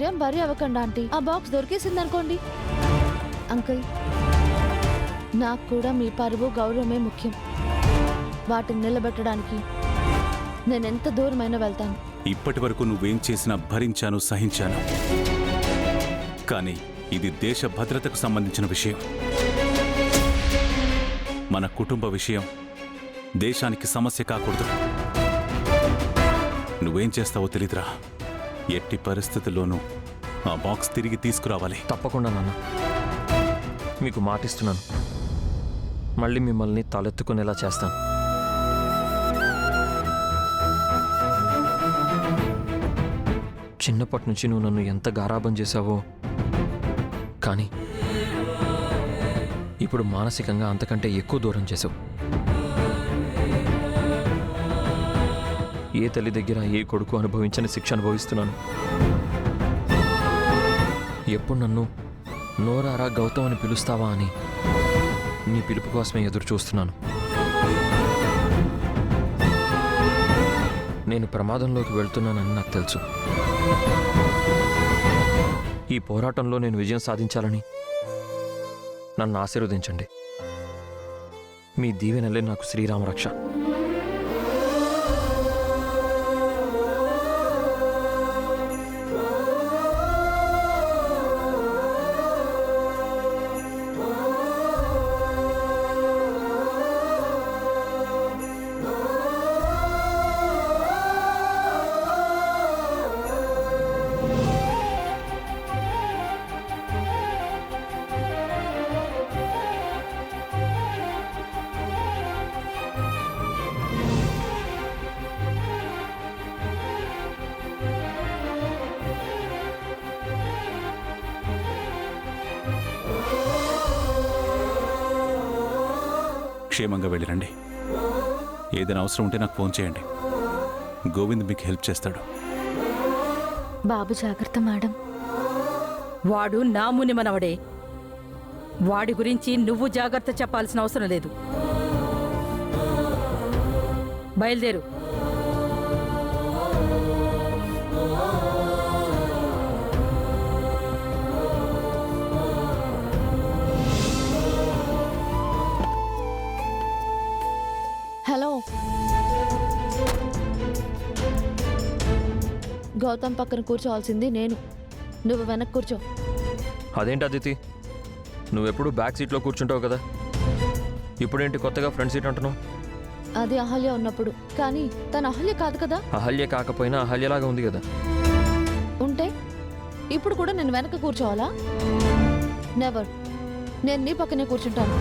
మీరేం వరి అవ్వకండి ఆంటీ, ఆ బాక్స్ దొరికేసిందనుకోండి. అంకుల్, నాకు కూడా మీ పరువు గౌరవమే ముఖ్యం. వాటిని నిలబెట్టడానికి నేనెంత దూరమైనా వెళ్తాను. ఇప్పటి వరకు నువ్వేం చేసినా భరించాను, సహించాను. కానీ ఇది దేశ భద్రతకు సంబంధించిన విషయం. మన కుటుంబ విషయం దేశానికి సమస్య కాకూడదు. నువ్వేం చేస్తావో తెలీదురా. ఎట్టి పరిస్థితుల్లోనూ ఆ బాక్స్ తిరిగి తీసుకురావాలి. తప్పకుండా నాన్న, మీకు మాటిస్తున్నాను. మళ్ళీ మిమ్మల్ని తలెత్తుకునేలా చేస్తాను. చిన్నప్పటి నుంచి నువ్వు నన్ను ఎంత గారాబం చేశావో, కానీ ఇప్పుడు మానసికంగా అంతకంటే ఎక్కువ దూరం చేసావు. ఏ తల్లి దగ్గర ఏ కొడుకు అనుభవించని శిక్ష అనుభవిస్తున్నాను. ఎప్పుడు నన్ను నోరారా గౌతమ్ అని పిలుస్తావా అని నీ పిలుపు కోసమే ఎదురు చూస్తున్నాను. నేను ప్రమాదంలోకి వెళ్తున్నానని నాకు తెలుసు. ఈ పోరాటంలో నేను విజయం సాధించాలని నన్ను ఆశీర్వదించండి. మీ దీవెనలే నాకు శ్రీరామ రక్ష. క్షేమంగా వెళ్ళిరండి. ఏదైనా అవసరం ఉంటే నాకు ఫోన్ చేయండి. గోవింద్ మీకు హెల్ప్ చేస్తాడు. బాబు జాగ్రత్త మేడం. వాడు నా ముని మనవడే. వాడి గురించి నువ్వు జాగ్రత్త చెప్పాల్సిన అవసరం లేదు. బయలుదేరు. హలో, గౌతమ్ పక్కన కూర్చోవాల్సింది నేను. నువ్వు వెనక్కి కూర్చో. అదేంటి అదితి, నువ్వెప్పుడు బ్యాక్ సీట్లో కూర్చుంటావు కదా, ఇప్పుడేంటి కొత్తగా ఫ్రంట్ సీట్ అంటున్నావు? అది అహల్య ఉన్నప్పుడు. కానీ తన అహల్య కాదు కదా. అహల్య కాకపోయినా అహల్యలాగా ఉంది కదా. ఉంటే ఇప్పుడు కూడా నేను వెనక కూర్చోవాలా? నెవర్. నేను నీ పక్కనే కూర్చుంటాను.